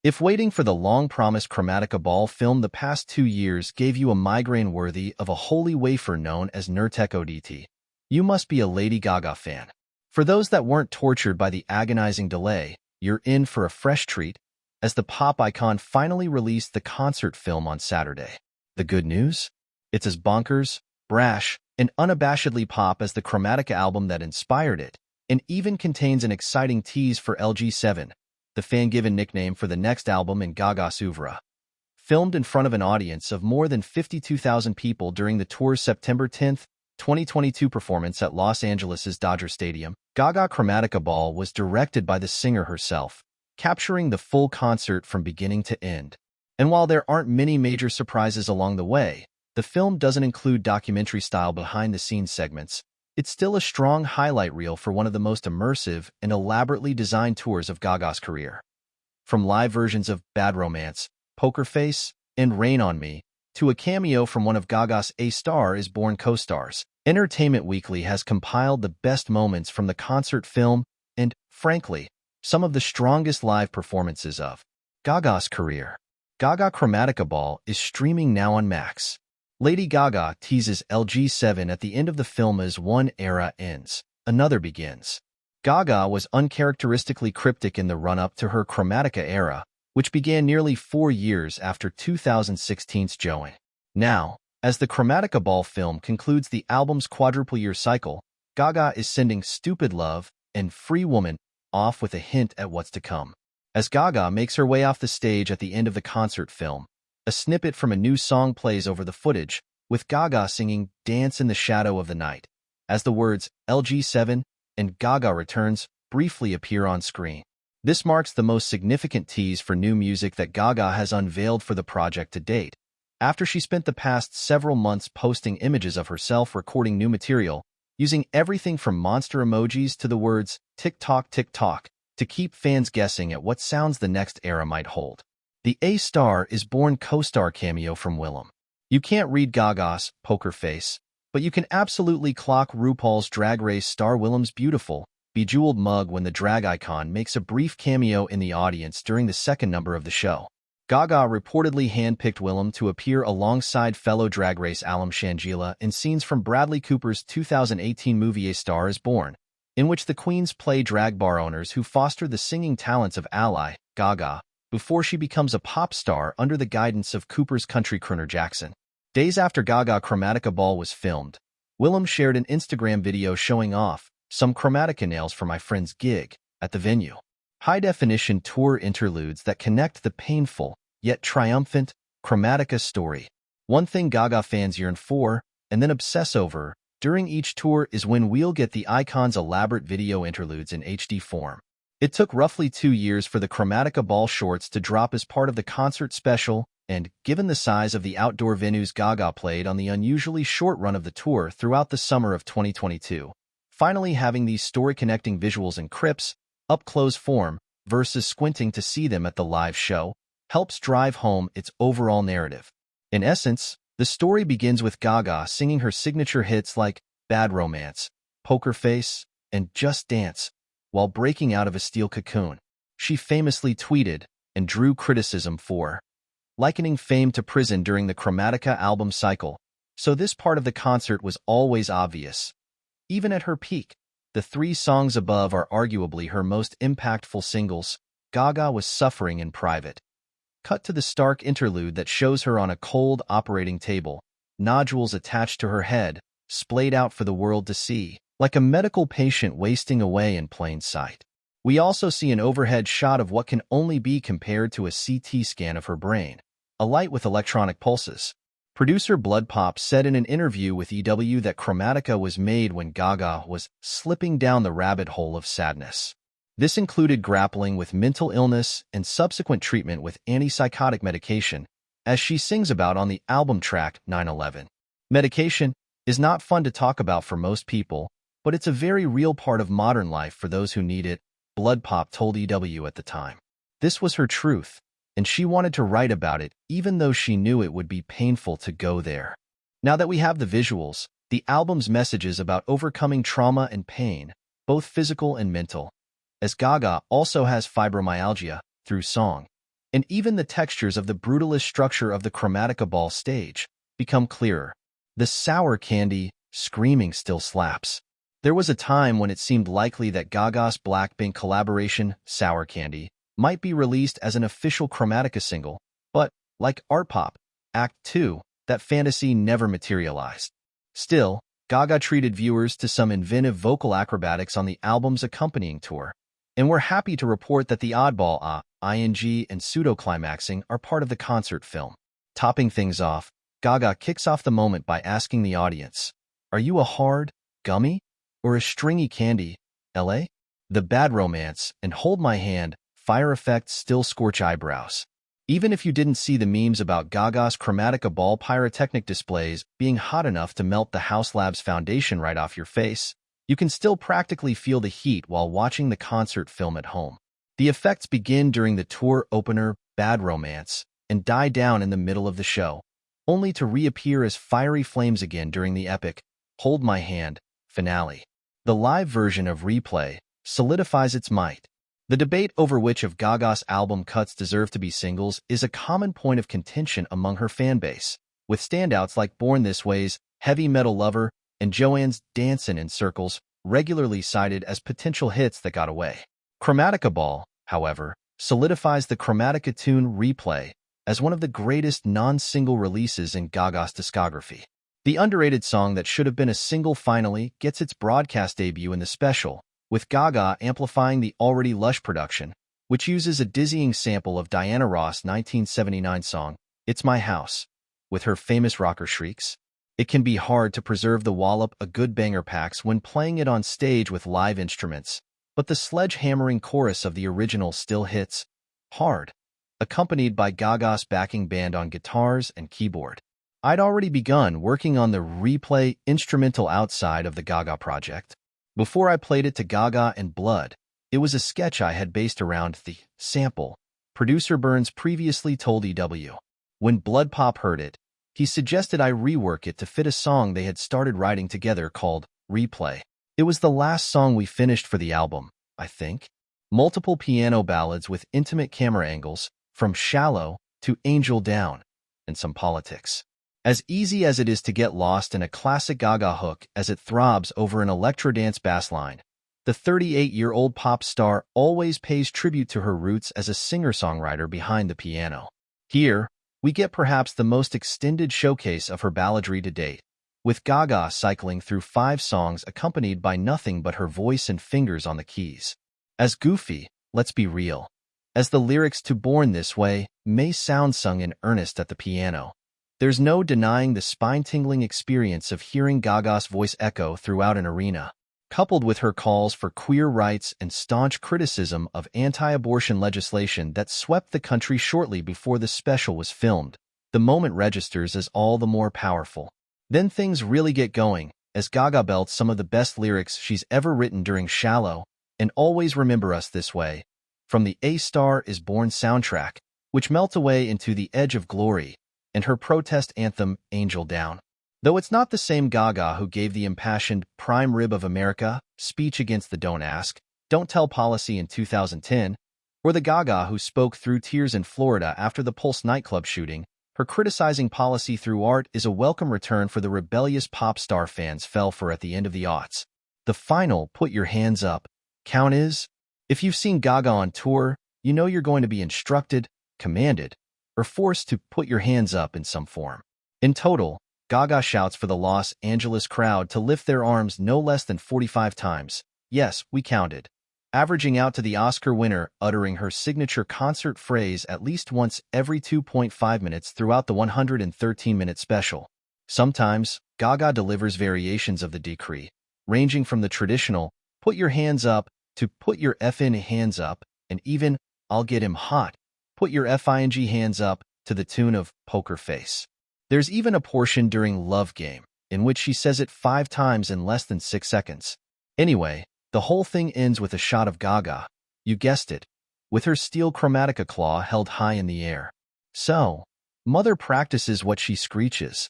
If waiting for the long-promised Chromatica Ball film the past 2 years gave you a migraine worthy of a holy wafer known as Nurtec ODT, you must be a Lady Gaga fan. For those that weren't tortured by the agonizing delay, you're in for a fresh treat, as the pop icon finally released the concert film on Saturday. The good news? It's as bonkers, brash, and unabashedly pop as the Chromatica album that inspired it, and even contains an exciting tease for LG7, the fan-given nickname for the next album in Gaga's oeuvre. Filmed in front of an audience of more than 52,000 people during the tour's September 10, 2022 performance at Los Angeles' Dodger Stadium, Gaga Chromatica Ball was directed by the singer herself, capturing the full concert from beginning to end. And while there aren't many major surprises along the way, the film doesn't include documentary-style behind-the-scenes segments. It's still a strong highlight reel for one of the most immersive and elaborately designed tours of Gaga's career. From live versions of Bad Romance, Poker Face, and Rain on Me, to a cameo from one of Gaga's A Star Is Born co-stars, Entertainment Weekly has compiled the best moments from the concert film and, frankly, some of the strongest live performances of Gaga's career. Gaga Chromatica Ball is streaming now on Max. Lady Gaga teases LG7 at the end of the film as one era ends, another begins. Gaga was uncharacteristically cryptic in the run-up to her Chromatica era, which began nearly 4 years after 2016's Joanne. Now, as the Chromatica Ball film concludes the album's quadruple-year cycle, Gaga is sending Stupid Love and Free Woman off with a hint at what's to come. As Gaga makes her way off the stage at the end of the concert film, a snippet from a new song plays over the footage, with Gaga singing Dance in the Shadow of the Night, as the words LG7 and Gaga Returns briefly appear on screen. This marks the most significant tease for new music that Gaga has unveiled for the project to date, after she spent the past several months posting images of herself recording new material, using everything from monster emojis to the words tick-tock, tick-tock, to keep fans guessing at what sounds the next era might hold. The A Star Is Born co-star cameo from Willem. You can't read Gaga's Poker Face, but you can absolutely clock RuPaul's Drag Race star Willem's beautiful, bejeweled mug when the drag icon makes a brief cameo in the audience during the second number of the show. Gaga reportedly handpicked Willem to appear alongside fellow Drag Race alum Shangela in scenes from Bradley Cooper's 2018 movie A Star Is Born, in which the queens play drag bar owners who foster the singing talents of ally, Gaga, before she becomes a pop star under the guidance of Cooper's country crooner Jackson. Days after Gaga Chromatica Ball was filmed, Willem shared an Instagram video showing off some Chromatica nails for my friend's gig at the venue. High-definition tour interludes that connect the painful, yet triumphant, Chromatica story. One thing Gaga fans yearn for, and then obsess over, during each tour is when we'll get the icon's elaborate video interludes in HD form. It took roughly 2 years for the Chromatica Ball shorts to drop as part of the concert special, and, given the size of the outdoor venues Gaga played on the unusually short run of the tour throughout the summer of 2022, finally having these story-connecting visuals in crisp, up-close form versus squinting to see them at the live show helps drive home its overall narrative. In essence, the story begins with Gaga singing her signature hits like Bad Romance, Poker Face, and Just Dance, while breaking out of a steel cocoon. She famously tweeted and drew criticism for likening fame to prison during the Chromatica album cycle, so this part of the concert was always obvious. Even at her peak, the 3 songs above are arguably her most impactful singles. Gaga was suffering in private. Cut to the stark interlude that shows her on a cold operating table, nodules attached to her head, splayed out for the world to see, like a medical patient wasting away in plain sight. We also see an overhead shot of what can only be compared to a CT scan of her brain, a light with electronic pulses. Producer Blood Pop said in an interview with EW that Chromatica was made when Gaga was slipping down the rabbit hole of sadness. This included grappling with mental illness and subsequent treatment with antipsychotic medication, as she sings about on the album track 9/11. Medication is not fun to talk about for most people, but it's a very real part of modern life for those who need it, Blood Pop told EW at the time. This was her truth, and she wanted to write about it even though she knew it would be painful to go there. Now that we have the visuals, the album's messages about overcoming trauma and pain, both physical and mental, as Gaga also has fibromyalgia through song. and even the textures of the brutalist structure of the Chromatica Ball stage become clearer. The sour candy screaming still slaps. There was a time when it seemed likely that Gaga's Blackpink collaboration, Sour Candy, might be released as an official Chromatica single, but, like Art Pop, Act 2, that fantasy never materialized. Still, Gaga treated viewers to some inventive vocal acrobatics on the album's accompanying tour, and we're happy to report that the oddball ing, and pseudo-climaxing are part of the concert film. Topping things off, Gaga kicks off the moment by asking the audience, "Are you a hard, gummy, or a stringy candy, LA?" The Bad Romance and Hold My Hand fire effects still scorch eyebrows. Even if you didn't see the memes about Gaga's Chromatica Ball pyrotechnic displays being hot enough to melt the House Labs foundation right off your face, you can still practically feel the heat while watching the concert film at home. The effects begin during the tour opener, Bad Romance, and die down in the middle of the show, only to reappear as fiery flames again during the epic Hold My Hand finale. The live version of Replay solidifies its might. The debate over which of Gaga's album cuts deserve to be singles is a common point of contention among her fanbase, with standouts like Born This Way's Heavy Metal Lover and Joanne's Dancin' in Circles regularly cited as potential hits that got away. Chromatica Ball, however, solidifies the Chromatica tune Replay as one of the greatest non-single releases in Gaga's discography. The underrated song that should have been a single finally gets its broadcast debut in the special, with Gaga amplifying the already lush production, which uses a dizzying sample of Diana Ross' 1979 song, It's My House, with her famous rocker shrieks. It can be hard to preserve the wallop a good banger packs when playing it on stage with live instruments, but the sledge-hammering chorus of the original still hits hard, accompanied by Gaga's backing band on guitars and keyboard. I'd already begun working on the Replay instrumental outside of the Gaga project. Before I played it to Gaga and Blood, it was a sketch I had based around the sample producer Burns previously told EW. When Blood Pop heard it, he suggested I rework it to fit a song they had started writing together called Replay. It was the last song we finished for the album, I think. Multiple piano ballads with intimate camera angles, from Shallow to Angel Down, and some politics. As easy as it is to get lost in a classic Gaga hook as it throbs over an electro-dance bass line, the 38-year-old pop star always pays tribute to her roots as a singer-songwriter behind the piano. Here, we get perhaps the most extended showcase of her balladry to date, with Gaga cycling through 5 songs accompanied by nothing but her voice and fingers on the keys. As goofy, let's be real, as the lyrics to Born This Way may sound sung in earnest at the piano, there's no denying the spine-tingling experience of hearing Gaga's voice echo throughout an arena. Coupled with her calls for queer rights and staunch criticism of anti-abortion legislation that swept the country shortly before the special was filmed, the moment registers as all the more powerful. Then things really get going, as Gaga belts some of the best lyrics she's ever written during Shallow and Always Remember Us This Way, from the A Star Is Born soundtrack, which melt away into The Edge of Glory, and her protest anthem, Angel Down. Though it's not the same Gaga who gave the impassioned Prime Rib of America speech against the Don't Ask, Don't Tell policy in 2010, or the Gaga who spoke through tears in Florida after the Pulse nightclub shooting, her criticizing policy through art is a welcome return for the rebellious pop star fans fell for at the end of the aughts. The final Put Your Hands Up count is, if you've seen Gaga on tour, you know you're going to be instructed, commanded, or forced to put your hands up in some form. In total, Gaga shouts for the Los Angeles crowd to lift their arms no less than 45 times. Yes, we counted. Averaging out to the Oscar winner uttering her signature concert phrase at least once every 2.5 minutes throughout the 113-minute special. Sometimes, Gaga delivers variations of the decree, ranging from the traditional, put your hands up, to put your effing hands up, and even, I'll get him hot, put your FING hands up, to the tune of Poker Face. There's even a portion during Love Game, in which she says it 5 times in less than 6 seconds. Anyway, the whole thing ends with a shot of Gaga, you guessed it, with her steel chromatica claw held high in the air. So, Mother practices what she screeches.